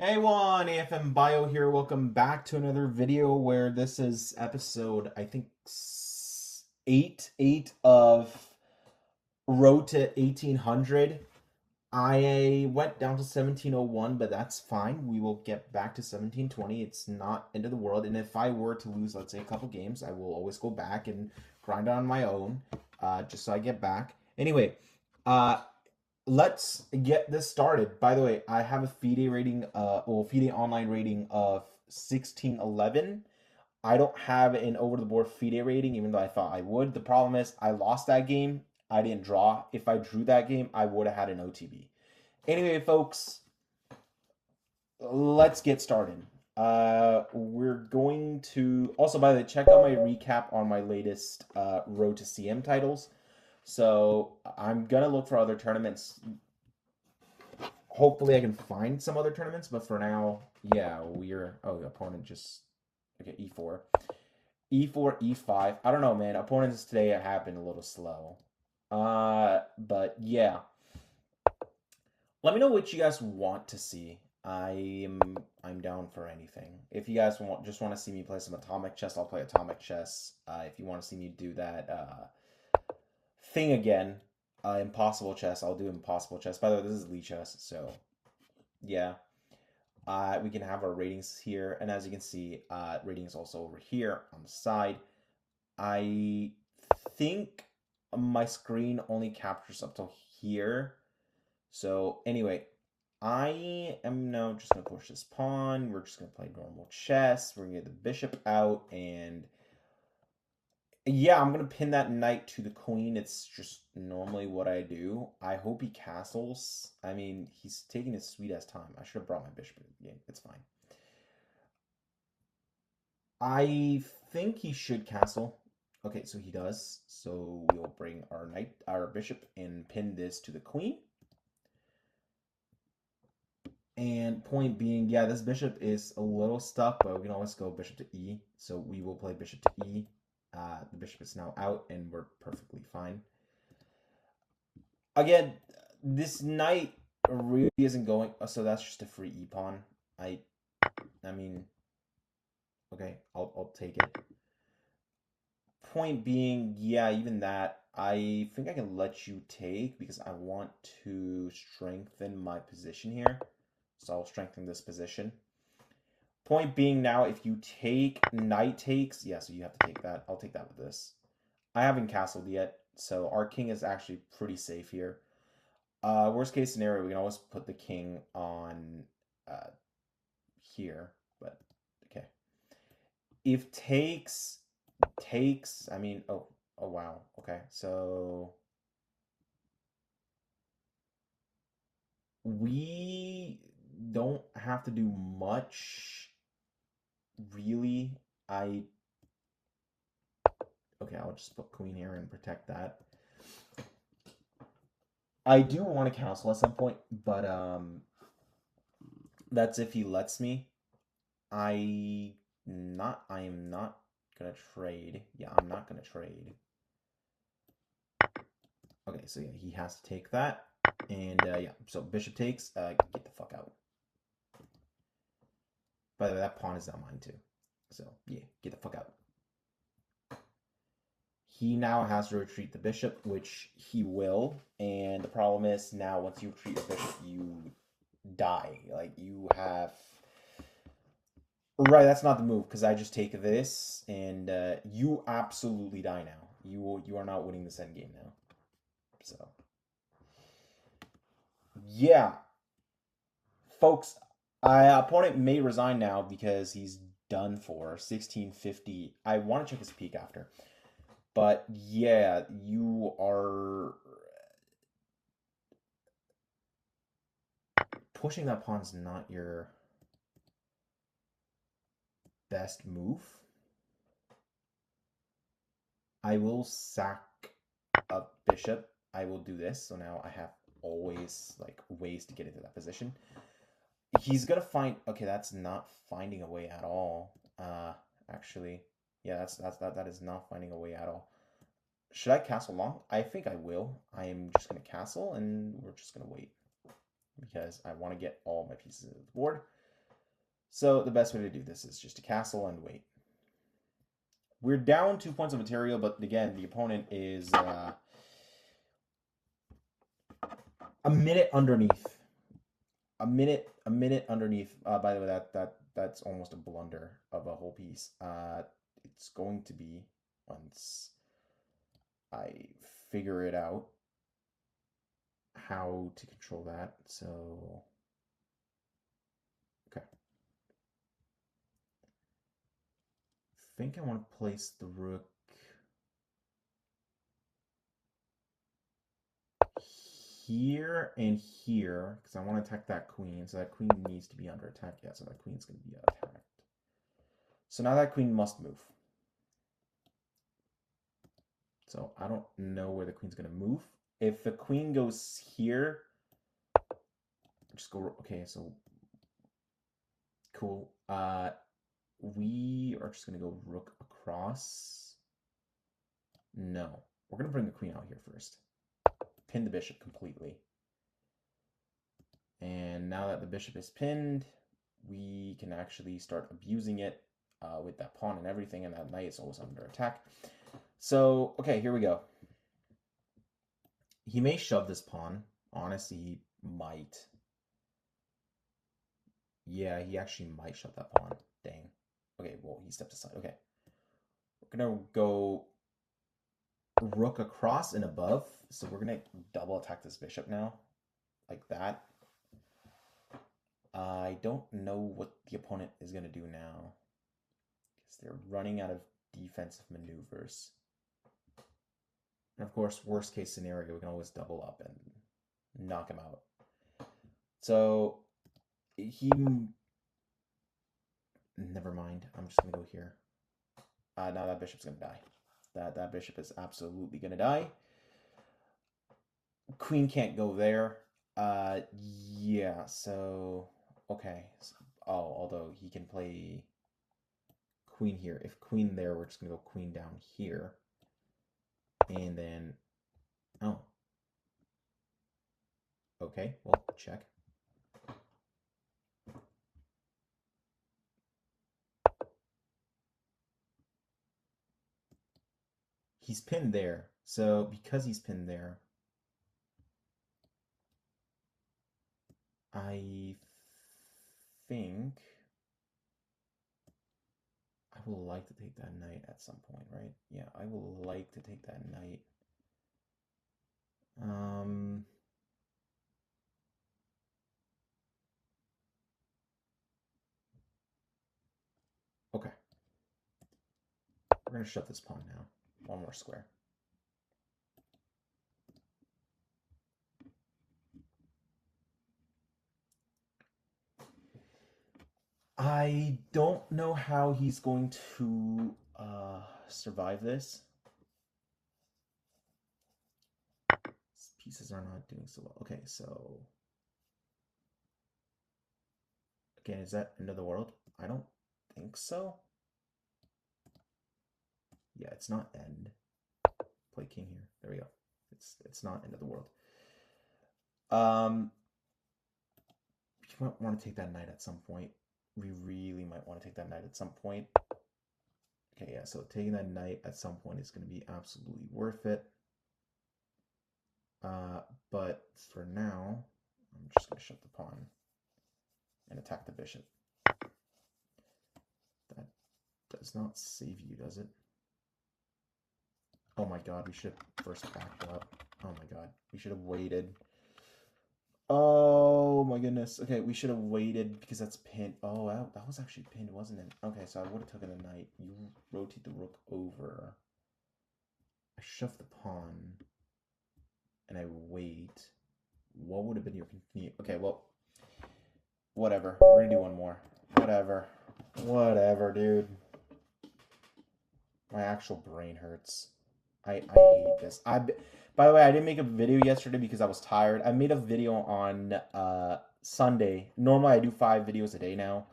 Hey everyone, AFM Bio here. Welcome back to another video where this is episode, I think, 8 of Road to 1800. I went down to 1701, but that's fine. We will get back to 1720. It's not end of the world. And if I were to lose, let's say, a couple games, I will always go back and grind on my own, just so I get back. Anyway, uh, let's get this started. By the way, I have a FIDE rating, FIDE online rating of 1611. I don't have an over the board FIDE rating, even though I thought I would. The problem is, I lost that game. I didn't draw. If I drew that game, I would have had an OTB. Anyway, folks, let's get started. We're going to also, by the way, check out my recap on my latest Road to CM titles. So I'm gonna look for other tournaments. Hopefully, I can find some other tournaments, but for now, yeah, we're. Oh, the opponent just. Okay, e4. E4, e5. I don't know, man. Opponents today have been a little slow. But yeah. Let me know what you guys want to see. I'm down for anything. If you guys just want to see me play some atomic chess, I'll play atomic chess. If you want to see me do that thing again, impossible chess, I'll do impossible chess. By the way, this is Lichess, so yeah. We can have our ratings here, and as you can see, ratings also over here on the side. I think my screen only captures up till here. So anyway, I am now just going to push this pawn. We're just going to play normal chess. We're going to get the bishop out, and yeah, I'm going to pin that knight to the queen. It's just normally what I do. I hope he castles. I mean, he's taking his sweet-ass time. I should have brought my bishop in the game. It's fine. I think he should castle. Okay, so he does. So we'll bring our bishop, and pin this to the queen. And point being, yeah, this bishop is a little stuck, but we can always go bishop to e. So we will play bishop to e. The bishop is now out, and we're perfectly fine. Again, this knight really isn't going. So that's just a free e pawn. I mean, okay, I'll take it. Point being, yeah, even that, I think I can let you take because I want to strengthen my position here. So I'll strengthen this position. Point being now, if you take knight takes, yeah, so you have to take that. I'll take that with this. I haven't castled yet, so our king is actually pretty safe here. Worst case scenario, we can always put the king on here, but okay. If takes, I mean, oh wow, okay, so we don't have to do much, really. Okay, I'll just put queen here and protect that. I do want to castle at some point, but that's if he lets me. I am not gonna trade. Yeah, I'm not gonna trade. Okay, so yeah, he has to take that. And yeah, so bishop takes, get the fuck out. By the way, that pawn is not mine too. So yeah, get the fuck out. He now has to retreat the bishop, which he will. And the problem is now once you retreat your bishop, you die. Like you have. Right, that's not the move because I just take this and you absolutely die now. You are not winning this endgame now. So yeah, folks, opponent may resign now because he's done for 1650. I want to check his peak after, but yeah, you are pushing that pawn's not your best move. I will sack a bishop. I will do this. So now I have always like ways to get into that position. He's gonna find. Okay, that's not finding a way at all. Actually, yeah, that is not finding a way at all. Should I castle long? I think I will. I am just gonna castle, and we're just gonna wait because I want to get all my pieces of the board. So the best way to do this is just to castle and wait. We're down 2 points of material, but again, the opponent is a minute underneath. A minute underneath. By the way, that's almost a blunder of a whole piece. It's going to be, once I figure it out, how to control that. So, okay. I think I want to place the rook here and here, because I want to attack that queen. So that queen needs to be under attack. Yeah, so that queen's going to be attacked. So now that queen must move. So I don't know where the queen's going to move. If the queen goes here, just go, okay, so cool. We are just going to go rook across. No, we're going to bring the queen out here first. Pin the bishop completely. And now that the bishop is pinned, we can actually start abusing it with that pawn and everything, and that knight is always under attack. So, okay, here we go. He may shove this pawn. Honestly, he might. Yeah, he actually might shove that pawn. Dang. Okay, well, he stepped aside. Okay. We're going to go rook across and above. So we're going to double attack this bishop now. Like that. I don't know what the opponent is going to do now, because they're running out of defensive maneuvers. And of course, worst case scenario, we can always double up and knock him out. So he... Never mind. I'm just going to go here. Now that bishop's going to die. That bishop is absolutely going to die. Queen can't go there. Yeah, so... Okay. Oh, although he can play queen here. If queen there, we're just going to go queen down here. And then... Oh. Okay, well, check. He's pinned there. So because he's pinned there, I think I will like to take that knight at some point, right? Yeah, I will like to take that knight. Okay. We're going to shut this pawn now. One more square. I don't know how he's going to survive this. His pieces are not doing so well. Okay, so... Again, is that end of the world? I don't think so. Yeah, it's not end. Play king here. There we go. It's not end of the world. You might want to take that knight at some point. We really might want to take that knight at some point. Okay, yeah, so taking that knight at some point is going to be absolutely worth it. But for now, I'm just going to shut the pawn and attack the bishop. That does not save you, does it? Oh my god, we should have first backed up. Oh my god, we should have waited. Oh my goodness. Okay, we should have waited because that's pinned. Oh, that was actually pinned, wasn't it? Okay, so I would have taken a knight. You rotate the rook over. I shove the pawn. And I wait. What would have been your continue? Okay, well, whatever. We're gonna do one more. Whatever. Whatever, dude. My actual brain hurts. I hate this. By the way, I didn't make a video yesterday because I was tired. I made a video on Sunday. Normally, I do 5 videos a day now,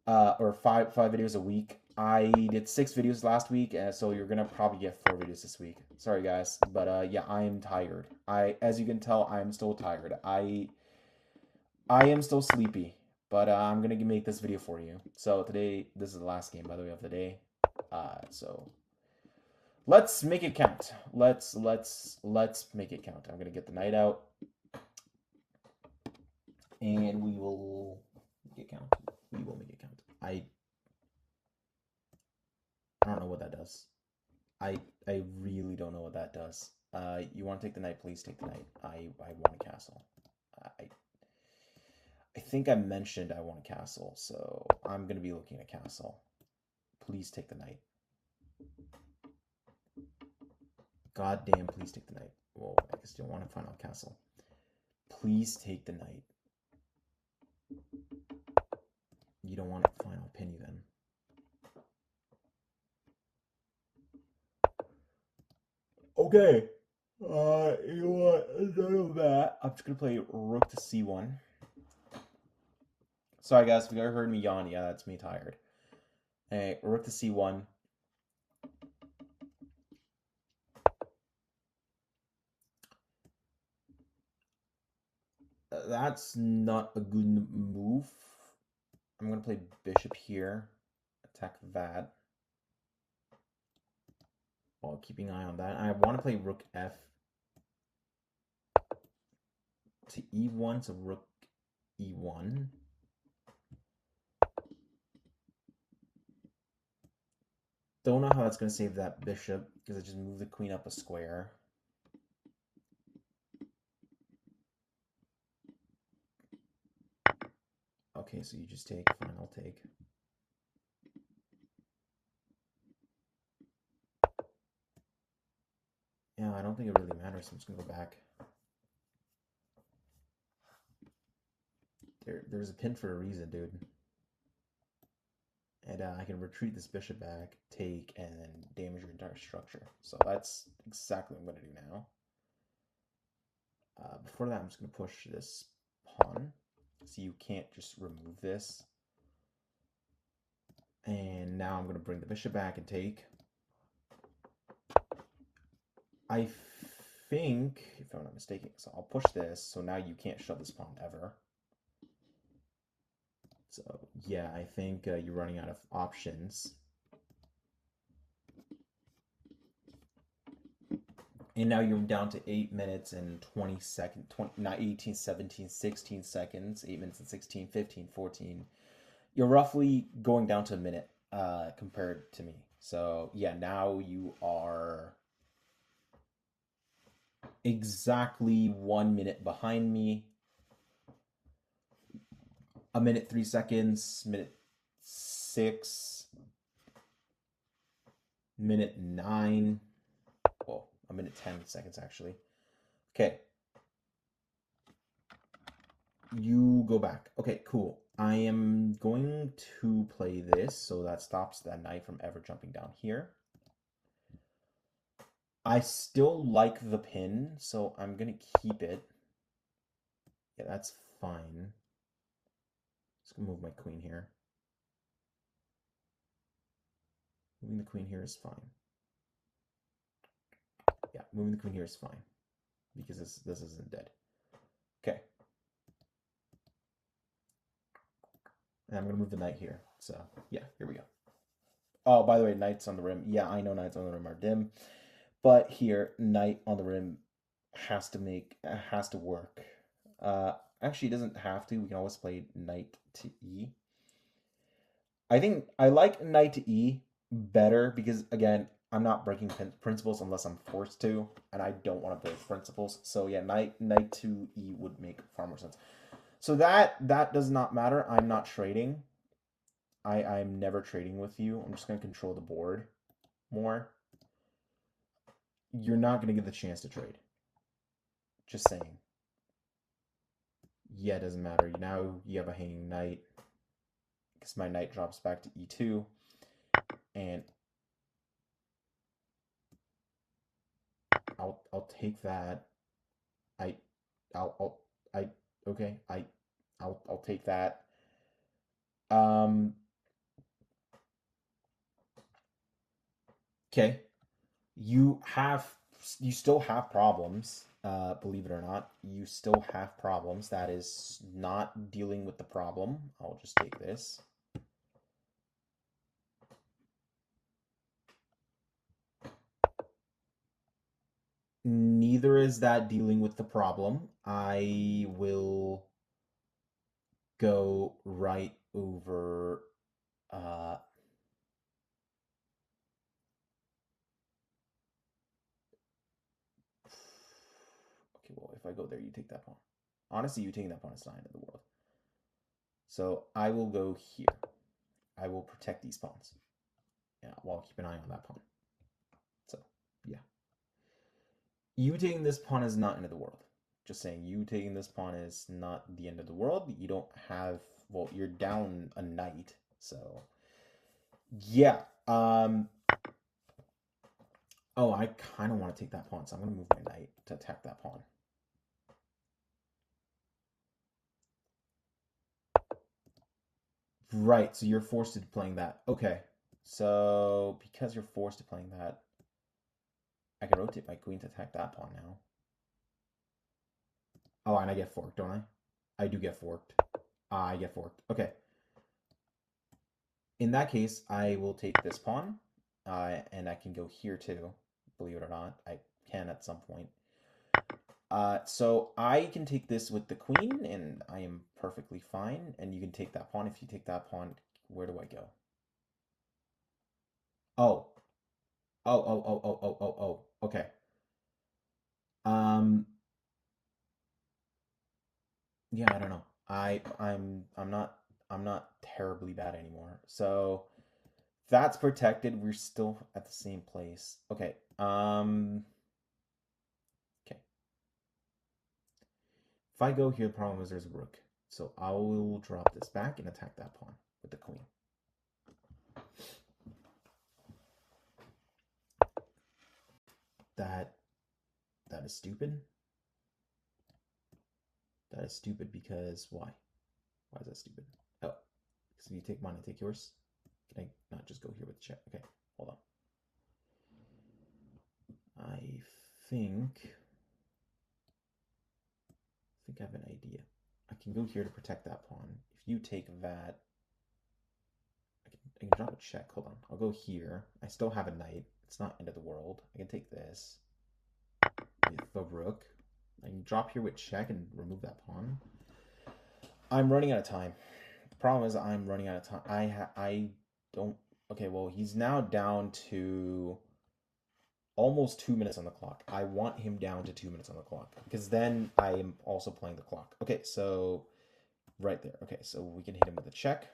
or five videos a week. I did 6 videos last week, so you're gonna probably get 4 videos this week. Sorry, guys, but yeah, I am tired. As you can tell, I am still tired. I am still sleepy. But I'm gonna make this video for you. So today, this is the last game, by the way, of the day. So let's make it count. Let's make it count. I'm gonna get the knight out, and we will make it count. We will make it count. I don't know what that does. I really don't know what that does. You want to take the knight? Please take the knight. I want a castle. I think I mentioned I want a castle, so I'm gonna be looking at a castle. Please take the knight. God damn, please take the knight. Well, I guess you don't want a final castle. Please take the knight. You don't want a final penny then. Okay. You know what? None of that. I'm just gonna play rook to c1. Sorry guys, if you ever heard me yawn, yeah, that's me tired. Hey, rook to c1. That's not a good move. I'm gonna play bishop here, attack that. While keeping an eye on that. I want to play rook f to e1, so rook e1. Don't know how that's going to save that bishop, because I just moved the queen up a square. Okay, so you just take, fine, I'll take. Yeah, I don't think it really matters, so I'm just going to go back. There's a pin for a reason, dude. And I can retreat this bishop back, take, and then damage your entire structure. So that's exactly what I'm going to do now. Before that, I'm just going to push this pawn. So you can't just remove this. And now I'm going to bring the bishop back and take. I think, if I'm not mistaken, so I'll push this. So now you can't shove this pawn ever. So yeah, I think you're running out of options. And now you're down to 8 minutes and 20 seconds, not 18, 17, 16 seconds, 8 minutes and 16, 15, 14. You're roughly going down to a minute compared to me. So yeah, now you are exactly 1 minute behind me. A minute 3 seconds, minute 6, minute 9. Well, a minute 10 seconds actually. Okay. You go back. Okay, cool. I am going to play this, so that stops that knight from ever jumping down here. I still like the pin, so I'm going to keep it. Yeah, that's fine. Just going to move my queen here. Moving the queen here is fine. Yeah, moving the queen here is fine, because this isn't dead. Okay. And I'm going to move the knight here. So, yeah, here we go. Oh, by the way, knights on the rim. Yeah, I know knights on the rim are dim. But here, knight on the rim has to work. Actually, it doesn't have to. We can always play knight to e. I think I like knight to e better because, again, I'm not breaking principles unless I'm forced to, and I don't want to break principles. So yeah, knight to e would make far more sense. So that does not matter. I'm not trading. I'm never trading with you. I'm just going to control the board more. You're not going to get the chance to trade. Just saying. Yeah, it doesn't matter. Now you have a hanging knight. Because my knight drops back to e2. And I'll take that. I'll take that. Okay. You still have problems. believe it or not, you still have problems. That is not dealing with the problem. I'll just take this. Neither is that dealing with the problem. I will go right over okay, well, if I go there, you take that pawn. Honestly, you taking that pawn is not the end of the world. So I will go here. I will protect these pawns. Yeah, well, keep an eye on that pawn. So, yeah. You taking this pawn is not end of the world. Just saying, you taking this pawn is not the end of the world. You don't have, well, you're down a knight. So, yeah. Oh, I kind of want to take that pawn, so I'm going to move my knight to attack that pawn. Right, so you're forced to playing that. Okay, so because you're forced to playing that, I can rotate my queen to attack that pawn now. Oh, and I get forked, don't I? I do get forked. I get forked. Okay. In that case, I will take this pawn, and I can go here too. Believe it or not, I can at some point. So I can take this with the queen, and I am perfectly fine. And you can take that pawn. If you take that pawn, where do I go? Oh. Oh. Okay. Yeah, I don't know. I'm not terribly bad anymore. So that's protected. We're still at the same place. Okay. Okay. If I go here, the problem is there's a rook. So I will drop this back and attack that pawn with the queen. That is stupid. That is stupid because why? Why is that stupid? Oh, because if you take mine, I take yours. Can I not just go here with the check? Okay, hold on. I think I have an idea. I can go here to protect that pawn. If you take that, I can drop a check. Hold on. I'll go here. I still have a knight. It's not end of the world. I can take this with the rook. I can drop here with check and remove that pawn. I'm running out of time. The problem is I'm running out of time. I don't. Okay, well, he's now down to almost 2 minutes on the clock. I want him down to 2 minutes on the clock because then I am also playing the clock. Okay, so right there. Okay, so we can hit him with a check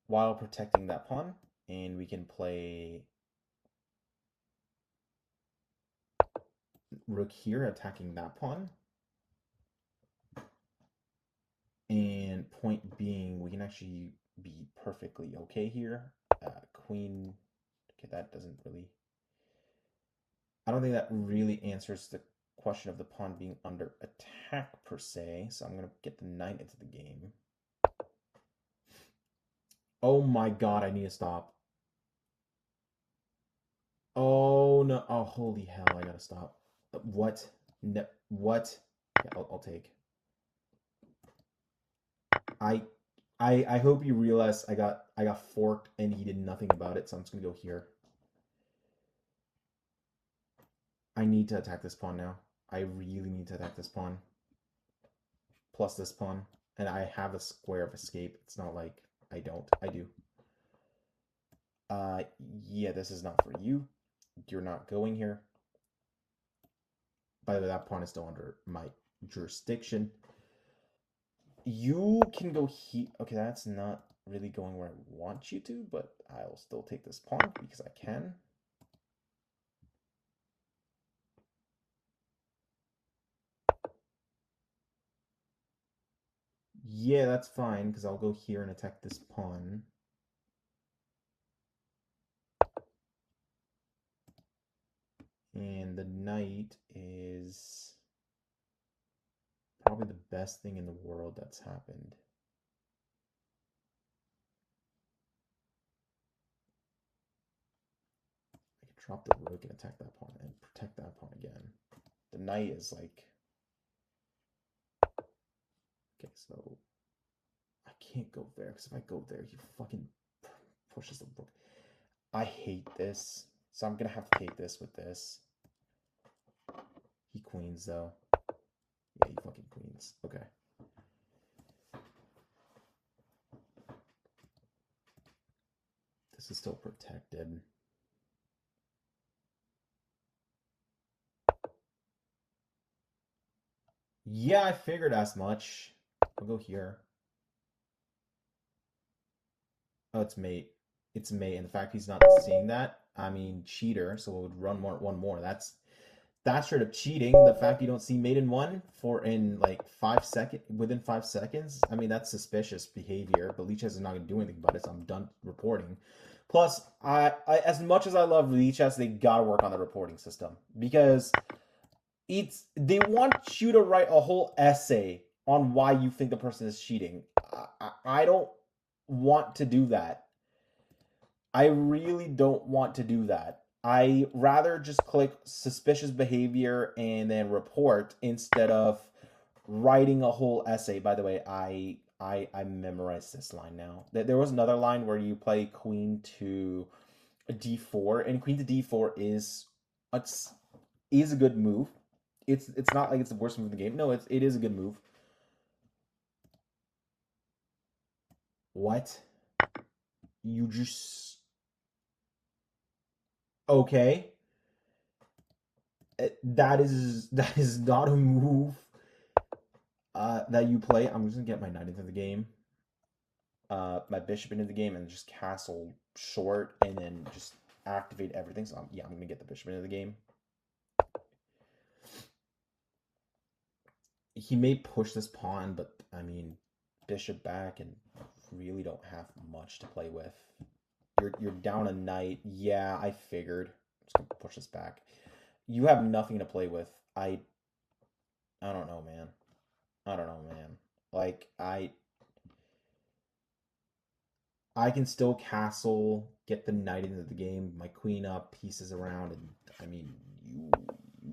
while protecting that pawn, and we can play rook here attacking that pawn. And point being, we can actually be perfectly okay here. Queen, okay, that doesn't really, I don't think that really answers the question of the pawn being under attack per se. So I'm going to get the knight into the game. Oh my god, I need to stop. Oh no, oh holy hell, I gotta stop. What? No, what? Okay, I'll take. I hope you realize I got forked and he did nothing about it, so I'm just gonna go here. I need to attack this pawn now. I really need to attack this pawn. Plus this pawn. And I have a square of escape. It's not like I don't. I do. Yeah, this is not for you. You're not going here. By the way, that pawn is still under my jurisdiction. You can go here. Okay, that's not really going where I want you to, but I'll still take this pawn because I can. Yeah, that's fine, because I'll go here and attack this pawn. And the knight is probably the best thing in the world that's happened. I could drop the rook and attack that pawn and protect that pawn again. The knight is like... Okay, so I can't go there, because if I go there, he fucking pushes the rook. I hate this, so I'm gonna have to take this with this. He queens, though. Yeah, he fucking queens. Okay. This is still protected. Yeah, I figured as much. I'll go here. Oh, it's mate. It's mate, and the fact he's not seeing that, I mean, cheater. So it would run one more. That's straight up cheating. The fact you don't see mate in one in like 5 seconds, within 5 seconds. I mean, that's suspicious behavior. But Lichess is not gonna do anything about it, so I'm done reporting. Plus, I as much as I love Lichess, they gotta work on the reporting system, because they want you to write a whole essay on why you think the person is cheating. I don't want to do that. I really don't want to do that. I rather just click suspicious behavior and then report instead of writing a whole essay. By the way, I memorized this line now. There was another line where you play queen to d4, and queen to d4 is a good move. It's not like it's the worst move in the game. No, it is a good move. What? You just... Okay. That is not a move that you play. I'm just gonna get my knight into the game, my bishop into the game, and just castle short, and then just activate everything. So I'm gonna get the bishop into the game. He may push this pawn, but I mean, bishop back, and really don't have much to play with. You're down a knight. Yeah, I figured. I'm just gonna push this back. You have nothing to play with. I don't know, man. I don't know, man. Like, I can still castle, get the knight into the game, my queen up, pieces around, and I mean, you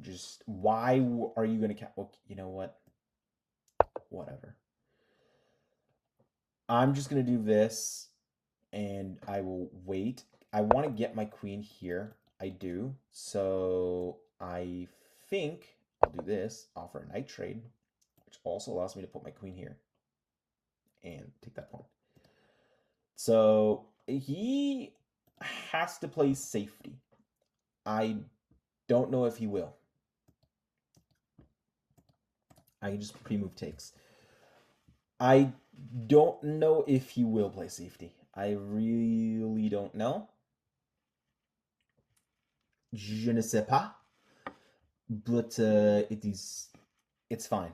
just... Why are you gonna well, you know what? Whatever. I'm just gonna do this, and I will wait. I want to get my queen here. I do. So I think I'll do this, offer a knight trade, which also allows me to put my queen here and take that pawn. So he has to play safety. I don't know if he will. I can just pre-move takes. I don't know if he will play safety. I really don't know. Je ne sais pas. But it's fine.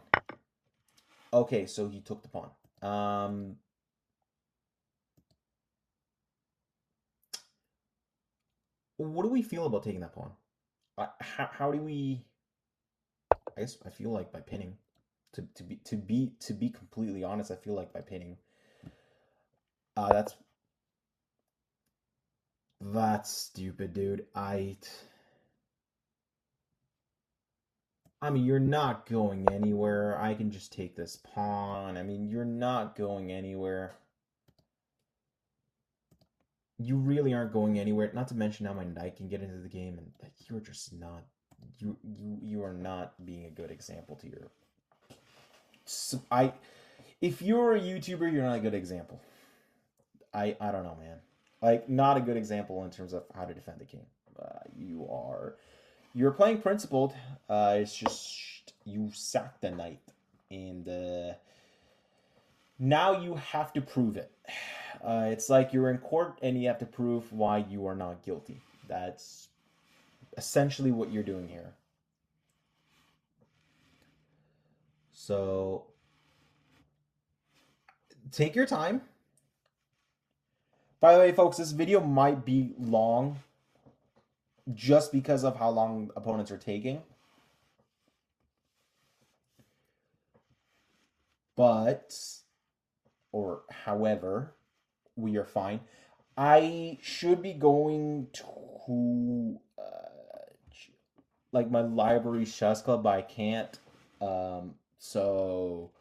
Okay, so he took the pawn. What do we feel about taking that pawn? How do we... I guess I feel like by pinning. To be completely honest, I feel like by pinning. That's stupid, dude. I mean, you're not going anywhere. I can just take this pawn. I mean, you're not going anywhere. You really aren't going anywhere. Not to mention now my knight can get into the game, and you're just not... You are not being a good example to your... If you're a YouTuber, you're not a good example. I don't know, man. Like, not a good example in terms of how to defend the king. You're playing principled. It's just you sack the knight, and now you have to prove it. It's like you're in court and you have to prove why you are not guilty. That's essentially what you're doing here. So take your time. By the way, folks, this video might be long just because of how long opponents are taking. However, we are fine. I should be going to like my library chess club, but I can't. So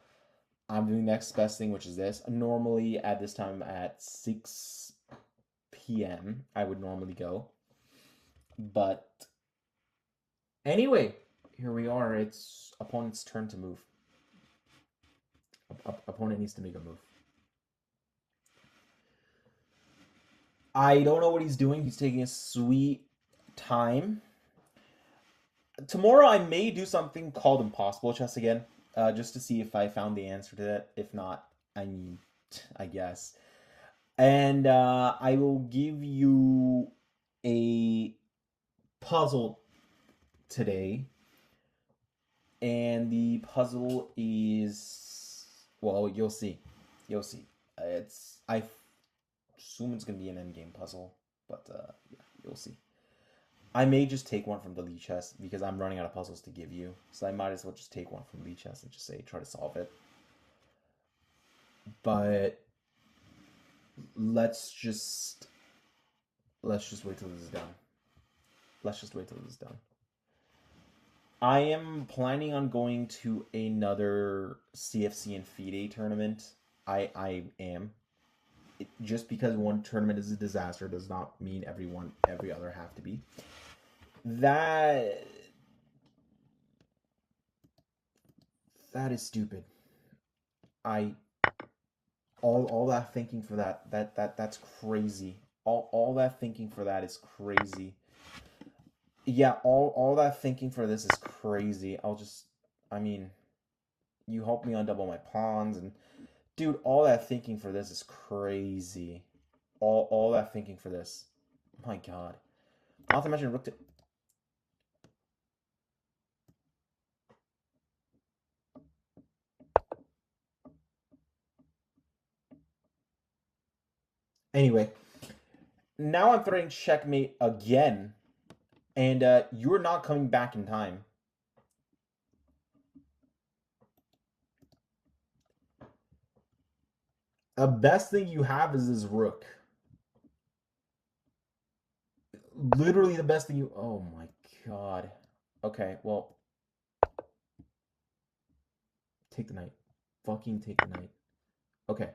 I'm doing the next best thing, which is this. Normally at this time at 6 p.m. I would normally go. But anyway, here we are. It's opponent's turn to move. Opponent needs to make a move. I don't know what he's doing. He's taking a sweet time. Tomorrow I may do something called Impossible Chess again, just to see if I found the answer to that. If not, I mean, I guess. And I will give you a puzzle today. And the puzzle is, well, you'll see. You'll see. I assume it's going to be an endgame puzzle, but yeah, you'll see. I may just take one from the Lichess because I'm running out of puzzles to give you. So I might as well just take one from Lichess and just say, try to solve it. But let's just wait till this is done. Let's just wait till this is done. I am planning on going to another CFC and FIDE tournament. I am. Just because one tournament is a disaster does not mean every other have to be. That is stupid. All that thinking for that's crazy. All that thinking for that is crazy. Yeah, all that thinking for this is crazy. I mean, you helped me undouble my pawns, and dude, all that thinking for this is crazy. All that thinking for this. My God. Not to mention rook to... Anyway, now I'm threatening checkmate again, and you're not coming back in time. The best thing you have is this rook. Literally the best thing you... Oh my God. Okay, well... Take the knight. Fucking take the knight. Okay.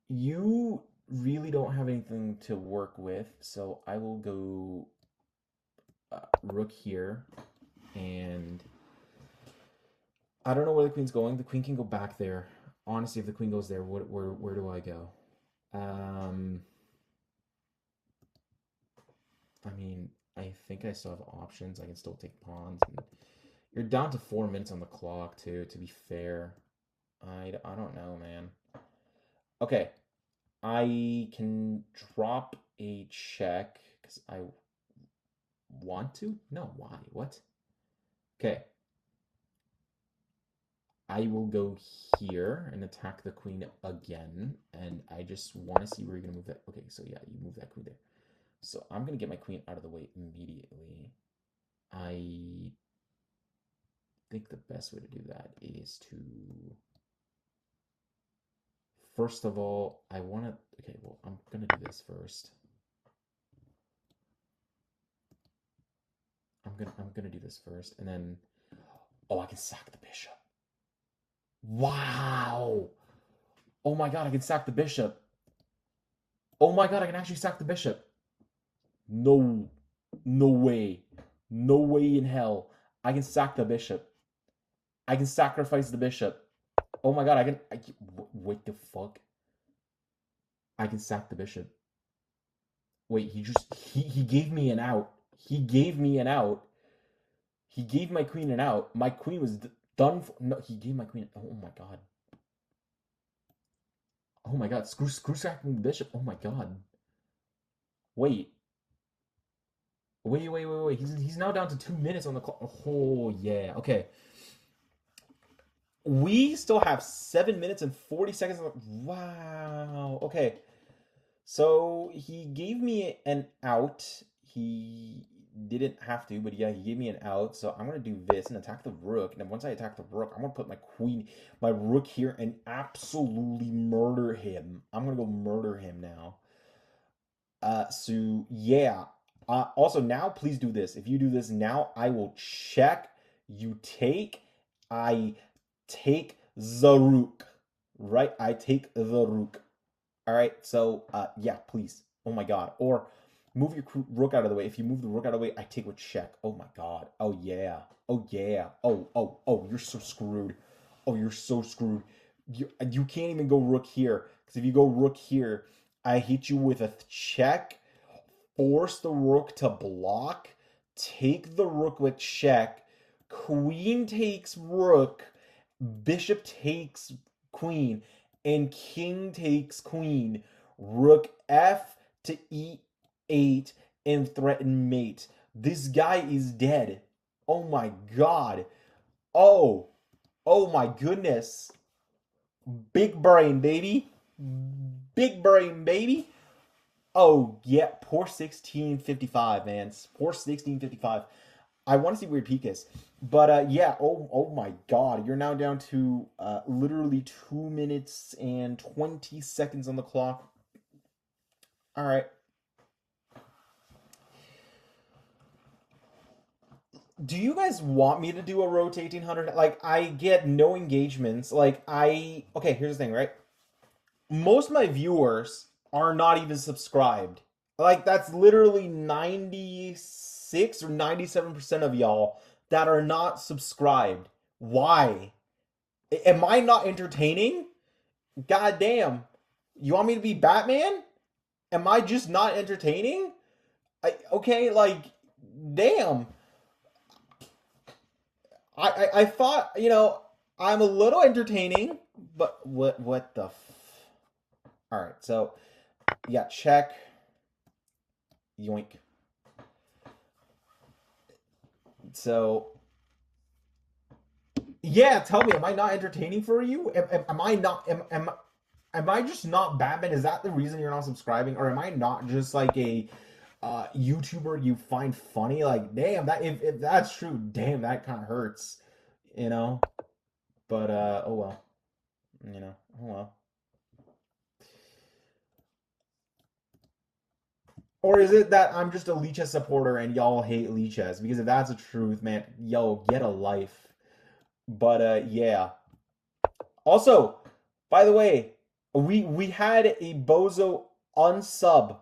You really don't have anything to work with, so I will go rook here, and I don't know where the queen's going. The queen can go back there. Honestly, if the queen goes there, where do I go? I mean, I think I still have options. I can still take pawns. And you're down to 4 minutes on the clock, too, to be fair. I don't know, man. Okay. I can drop a check because I want to? No, why? What? Okay. I will go here and attack the queen again, and I just want to see where you're going to move that. Okay, so yeah, you move that queen there. So I'm going to get my queen out of the way immediately. I think the best way to do that is to... First of all, I want to... Okay, well, I'm going to do this first. I'm gonna do this first, and then... Oh, I can sack the bishop. Wow! Oh my God, I can sack the bishop. Oh my God, I can actually sack the bishop. No way. No way in hell. I can sack the bishop. I can sacrifice the bishop. Oh my God, what the fuck? I can sack the bishop. Wait, he gave me an out. He gave me an out. He gave my queen an out. My queen was done for... No, he gave my queen... Oh my God. Oh my God, screw sacking the bishop. Oh my God. Wait. He's now down to 2 minutes on the clock. Oh, yeah. Okay. We still have 7 minutes and 40 seconds. Wow. Okay. So he gave me an out. He didn't have to, but yeah, he gave me an out. So I'm gonna do this and attack the rook. And then once I attack the rook, I'm gonna put my rook here, and absolutely murder him. I'm gonna go murder him now. So yeah. Also now, please do this. If you do this now, I will check. You take. I take the rook. Right? I take the rook. All right. So yeah, please. Oh my god. Or move your rook out of the way. If you move the rook out of the way, I take with check. Oh my god. Oh yeah. Oh yeah. Oh, you're so screwed. Oh, you're so screwed. You can't even go rook here. Because if you go rook here, I hit you with a check, force the rook to block, take the rook with check, queen takes rook, bishop takes queen, and king takes queen. Rook f to e8 and threaten mate. This guy is dead. Oh my god. Oh my goodness. Big brain, baby. Big brain, baby. Oh, yeah. Poor 1655, man. Poor 1655. I want to see where your peak is. But, yeah. Oh my god. You're now down to literally 2 minutes and 20 seconds on the clock. All right. Do you guys want me to do a rotating 100? Like, I get no engagements. Like, okay, here's the thing, right? Most of my viewers are not even subscribed. Like, that's literally 96 or 97% of y'all that are not subscribed. Why? Am I not entertaining? God damn. You want me to be Batman? Am I just not entertaining? Okay, like, damn. I thought, I'm a little entertaining, but what the all right, so yeah, check. Yoink. So yeah, tell me, am I not entertaining for you? Am I not am I just not Batman? Is that the reason you're not subscribing, or am I not just like a YouTuber you find funny? Like, damn, that if that's true, damn, that kind of hurts, But oh well, oh well. Or is it that I'm just a Lichess supporter and y'all hate Lichess? Because if that's the truth, man, yo, get a life. But yeah. Also, by the way, we had a bozo unsub.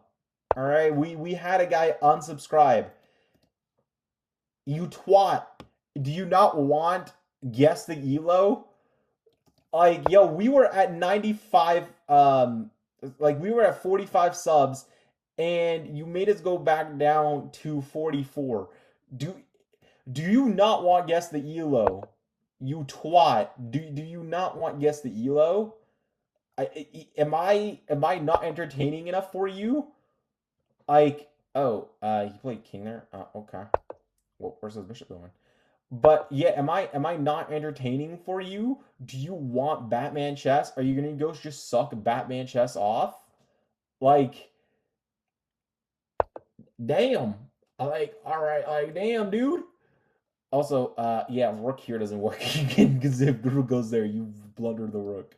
All right, we had a guy unsubscribe. You twat. Do you not want guess the elo? Like, yo, we were at 95 like we were at 45 subs and you made us go back down to 44. Do you not want guess the elo? You twat. Do you not want guess the elo? Am I not entertaining enough for you? Like, oh, he played king there. Okay. Well, where's his bishop going? But yeah, am I not entertaining for you? Do you want Batman chess? Are you gonna go just suck Batman chess off? Like, damn. Like, all right, like, damn, dude. Also, yeah, rook here doesn't work again because if the rook goes there, you blunder the rook.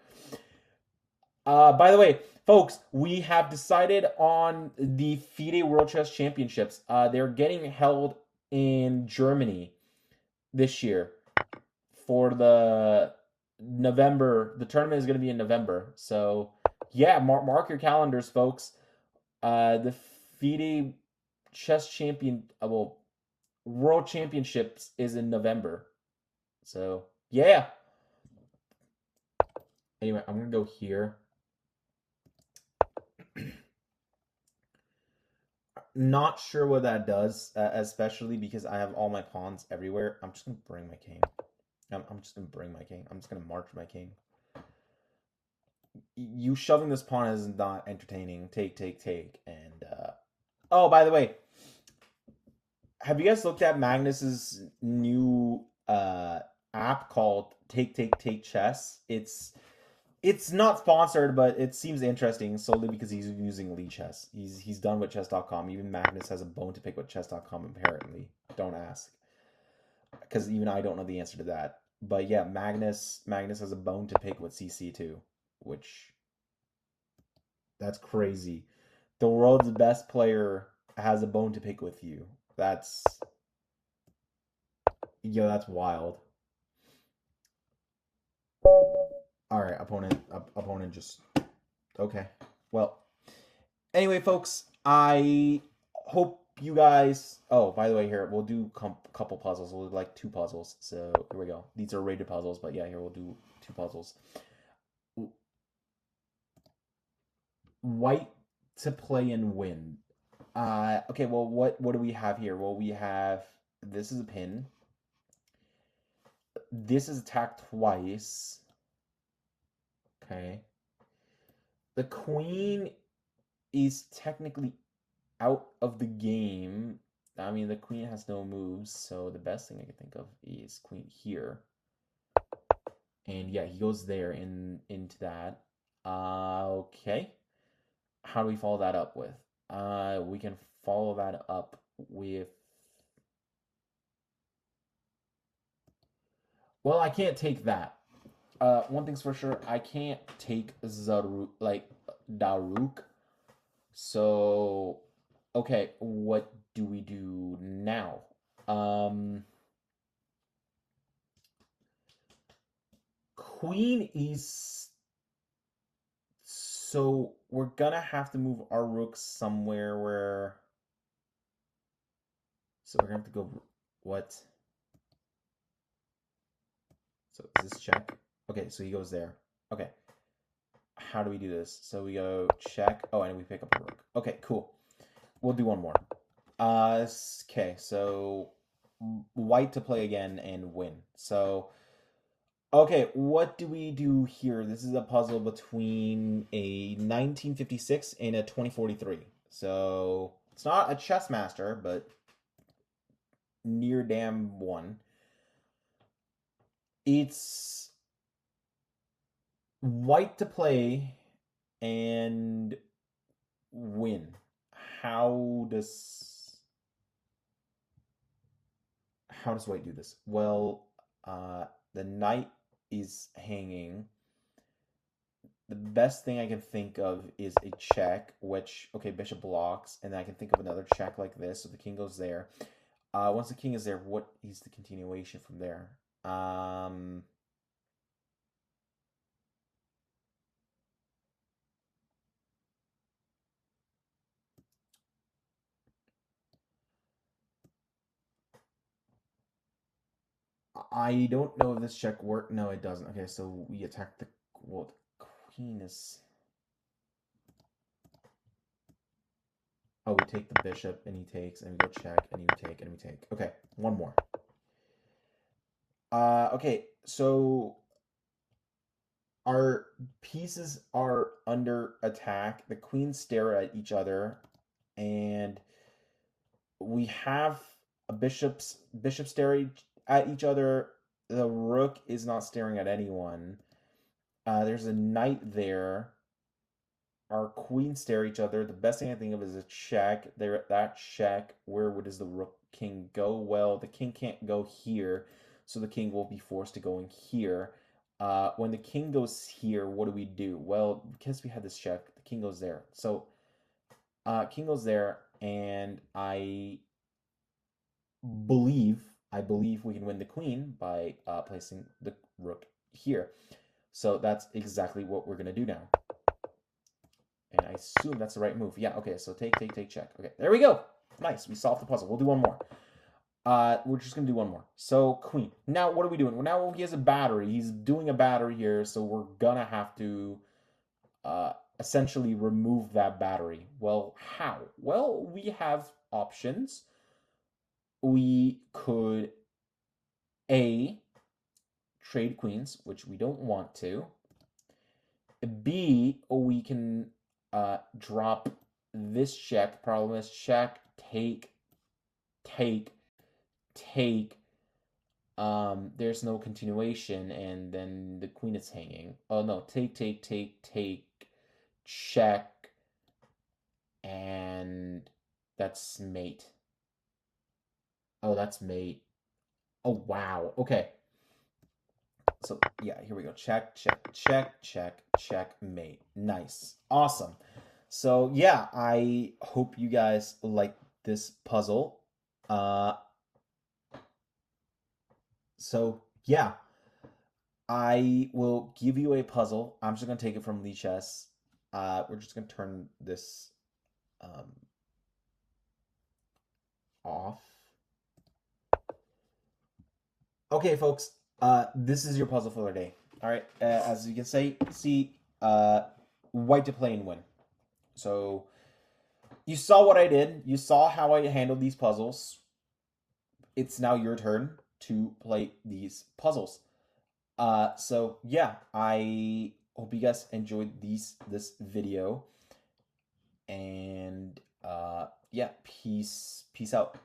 By the way, folks, we have decided on the FIDE World Chess Championships. They're getting held in Germany this year for the November. The tournament is going to be in November. So, yeah, mark your calendars, folks. The FIDE Chess World Championships is in November. So, yeah. Anyway, I'm going to go here. Not sure what that does, especially because I have all my pawns everywhere. I'm just going to bring my king. I'm just going to bring my king. I'm just going to march my king. You shoving this pawn is not entertaining. Take. And, oh, by the way, have you guys looked at Magnus's new app called Take Chess? It's It's not sponsored, but it seems interesting solely because he's using Lichess. He's done with chess.com. Even Magnus has a bone to pick with chess.com apparently. Don't ask. Because even I don't know the answer to that. But yeah, Magnus has a bone to pick with CC2, which that's crazy. The world's best player has a bone to pick with you. That's that's wild. All right, opponent just okay. Well, anyway, folks, I hope you guys. Oh, by the way, here we'll do couple puzzles. We'll do like 2 puzzles. So here we go. These are rated puzzles, but yeah, here we'll do 2 puzzles. White to play and win. Okay. Well, what do we have here? Well, we have this is a pin. This is attacked twice. Okay. The queen is technically out of the game. I mean, the queen has no moves, so the best thing I can think of is queen here. And yeah, he goes there into that. Okay. How do we follow that up with? We can follow that up with. Well, I can't take that. One thing's for sure, I can't take Daruk. So, okay, what do we do now? Queen is. So we're gonna have to move our rook somewhere where. So we're gonna have to go. What? So is this check? Okay, so he goes there. Okay. How do we do this? So we go check. Oh, and we pick up a rook. Okay, cool. We'll do one more. Okay, so white to play again and win. So, okay, what do we do here? This is a puzzle between a 1956 and a 2043. So it's not a chess master, but near damn one. It's white to play and win. How does white do this? Well, the knight is hanging. The best thing I can think of is a check, which, okay, bishop blocks, and then I can think of another check like this, so the king goes there. Once the king is there, what is the continuation from there? I don't know if this check worked. No, it doesn't. Okay, so we attack the. Well, the queen is. Oh, we take the bishop, and he takes, and we go check, and you take, and we take. Okay, one more. Okay, so our pieces are under attack. The queens stare at each other, and we have a bishop staring at each other. The rook is not staring at anyone. There's a knight there. Our queens stare at each other. The best thing I think of is a check. There at that check, where does the rook king go? Well, the king can't go here, so the king will be forced to go in here. When the king goes here, what do we do? Well, because we had this check, the king goes there. So, king goes there, and I believe we can win the queen by placing the rook here. So that's exactly what we're gonna do now. And I assume that's the right move. Yeah, okay, so take, check. Okay, there we go. Nice, we solved the puzzle. We'll do one more. We're just going to do one more. So, queen. Now, what are we doing? Well, now he has a battery. He's doing a battery here, so we're going to have to essentially remove that battery. Well, how? Well, we have options. We could, A, trade queens, which we don't want to. B, we can drop this check. Problem is check, take, there's no continuation, and then the queen is hanging. Oh no, take, check, and that's mate. Oh, that's mate. Oh, wow. Okay. So, yeah, here we go. Check, mate. Nice. Awesome. So, yeah, I hope you guys like this puzzle. So, yeah, I will give you a puzzle. I'm just going to take it from Lichess. We're just going to turn this off. Okay, folks, this is your puzzle for the day. All right, as you can see, white to play and win. So you saw what I did. You saw how I handled these puzzles. It's now your turn to play these puzzles. So yeah, I hope you guys enjoyed this video, and yeah, peace out.